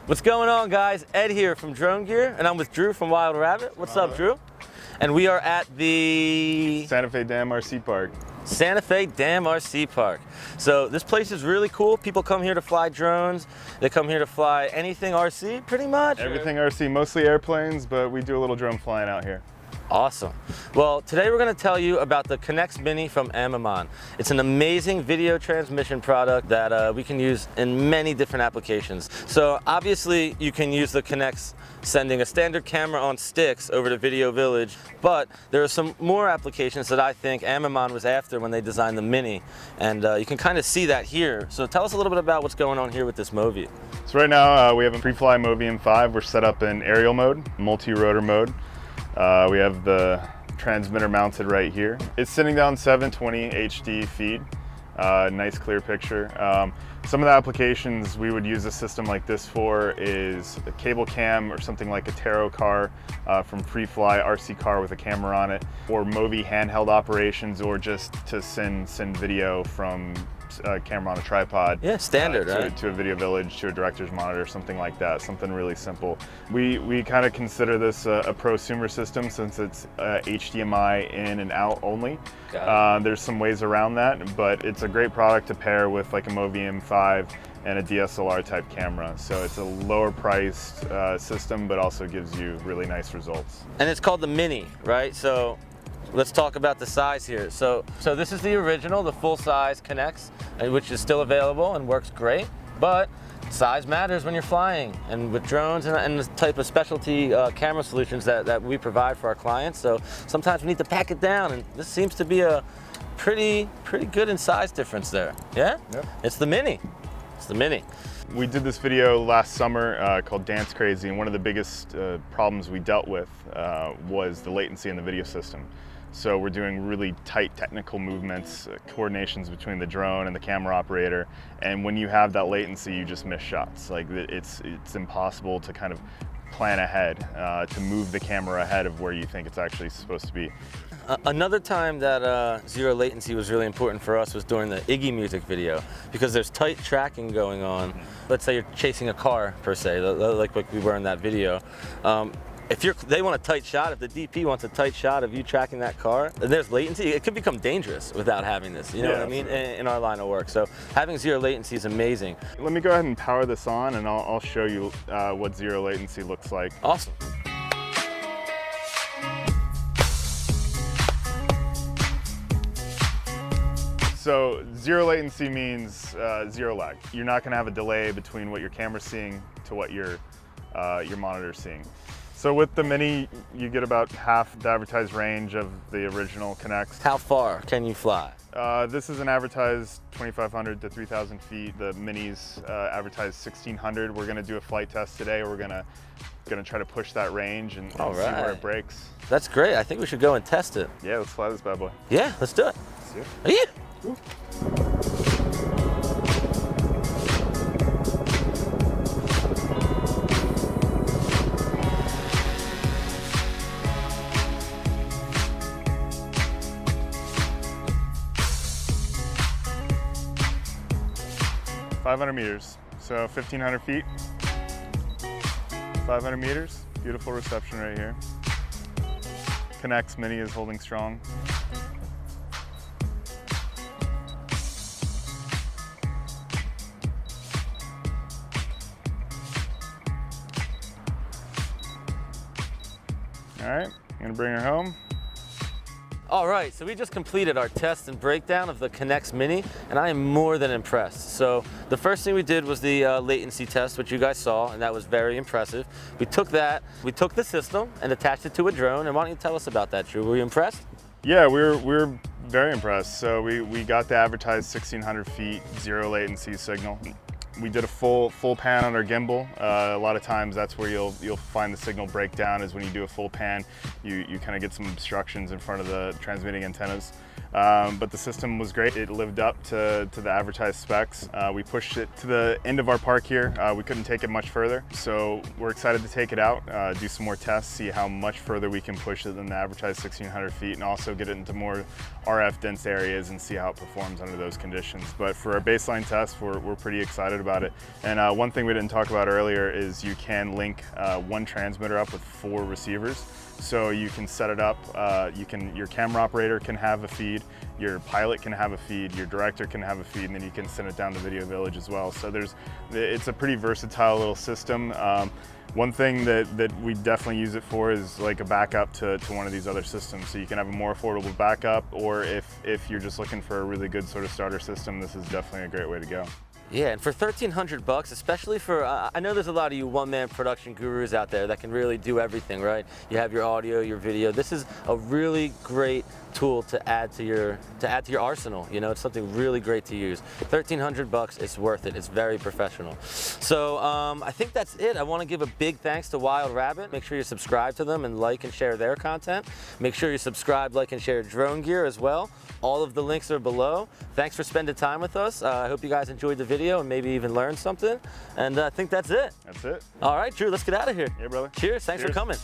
What's going on, guys? Ed here from Drone Gear, and I'm with Drew from Wild Rabbit. What's up, Drew? And we are at the Santa Fe Dam RC Park. Santa Fe Dam RC Park. So this place is really cool. People come here to fly drones. They come here to fly anything RC, pretty much. Everything RC, mostly airplanes, but we do a little drone flying out here. Awesome. Well, today we're going to tell you about the Connex Mini from Amimon. It's an amazing video transmission product that we can use in many different applications. So obviously you can use the Connex sending a standard camera on sticks over to Video Village, but there are some more applications that I think Amimon was after when they designed the Mini, and you can kind of see that here. So tell us a little bit about what's going on here with this Movi. So right now we have a pre-fly Movi M5. We're set up in aerial mode, multi-rotor mode. We have the transmitter mounted right here. It's sitting down 720 HD feed, nice clear picture. Some of the applications we would use a system like this for is a cable cam or something like a Taro car from pre-fly RC car with a camera on it, or Movi handheld operations, or just to send video from a camera on a tripod. Yeah, standard, right? To a Video Village, to a director's monitor, something like that, something really simple. We kind of consider this a prosumer system since it's HDMI in and out only. There's some ways around that, but it's a great product to pair with like a Movi M5 and a DSLR type camera. So it's a lower priced system, but also gives you really nice results. And it's called the Mini, right? So let's talk about the size here. So this is the original, the full-size Connex, which is still available and works great, but size matters when you're flying, and with drones and the type of specialty camera solutions that we provide for our clients. So sometimes we need to pack it down, and this seems to be a pretty good in size difference there. Yeah? Yep. It's the Mini. It's the Mini. We did this video last summer called Dance Crazy, and one of the biggest problems we dealt with was the latency in the video system. So we're doing really tight technical movements, coordinations between the drone and the camera operator, and when you have that latency, you just miss shots. Like it's impossible to kind of plan ahead, to move the camera ahead of where you think it's actually supposed to be. Another time that zero latency was really important for us was during the Iggy music video, because there's tight tracking going on. Let's say you're chasing a car, per se, like we were in that video. If they want a tight shot, if the DP wants a tight shot of you tracking that car, and there's latency, it could become dangerous without having this, you know what I mean, in our line of work. So having zero latency is amazing. Let me go ahead and power this on, and I'll show you what zero latency looks like. Awesome. So zero latency means zero lag. You're not going to have a delay between what your camera's seeing to what your monitor's seeing. So with the Mini, you get about half the advertised range of the original Connex. How far can you fly? This is an advertised 2,500 to 3,000 feet. The Mini's advertised 1,600. We're gonna do a flight test today. We're gonna try to push that range and see where it breaks. That's great. I think we should go and test it. Yeah, let's fly this bad boy. Yeah, let's do it. Let's do it. Yeah. Ooh. 500 meters, so 1,500 feet, 500 meters, beautiful reception right here. Connex Mini is holding strong. All right, I'm gonna bring her home. All right, so we just completed our test and breakdown of the Connex Mini, and I am more than impressed. So the first thing we did was the latency test, which you guys saw, and that was very impressive. We took the system and attached it to a drone, and why don't you tell us about that, Drew? Were you impressed? Yeah, we're very impressed. So we got the advertised 1,600 feet zero latency signal. We did a full pan on our gimbal. A lot of times that's where you'll find the signal breakdown, is when you do a full pan, you kind of get some obstructions in front of the transmitting antennas. But the system was great. It lived up to the advertised specs. We pushed it to the end of our park here. We couldn't take it much further, so we're excited to take it out, do some more tests, see how much further we can push it than the advertised 1,600 feet, and also get it into more RF dense areas and see how it performs under those conditions. But for our baseline test, we're pretty excited about it. And one thing we didn't talk about earlier is you can link one transmitter up with 4 receivers. So you can set it up, your camera operator can have a feed, your pilot can have a feed, your director can have a feed, and then you can send it down to Video Village as well. So it's a pretty versatile little system. One thing that we definitely use it for is like a backup to one of these other systems. So you can have a more affordable backup, or if you're just looking for a really good sort of starter system, this is definitely a great way to go. Yeah, and for $1,300, especially for, I know there's a lot of you one-man production gurus out there that can really do everything, right? You have your audio, your video. This is a really great tool to add to your arsenal. You know, it's something really great to use. $1,300, it's worth it. It's very professional. So I think that's it. I want to give a big thanks to Wild Rabbit. Make sure you subscribe to them and like and share their content. Make sure you subscribe, like, and share Drone Gear as well. All of the links are below. Thanks for spending time with us. I hope you guys enjoyed the video and maybe even learned something. And I think that's it. That's it. All right, Drew, let's get out of here. Yeah, brother. Cheers. Thanks for coming.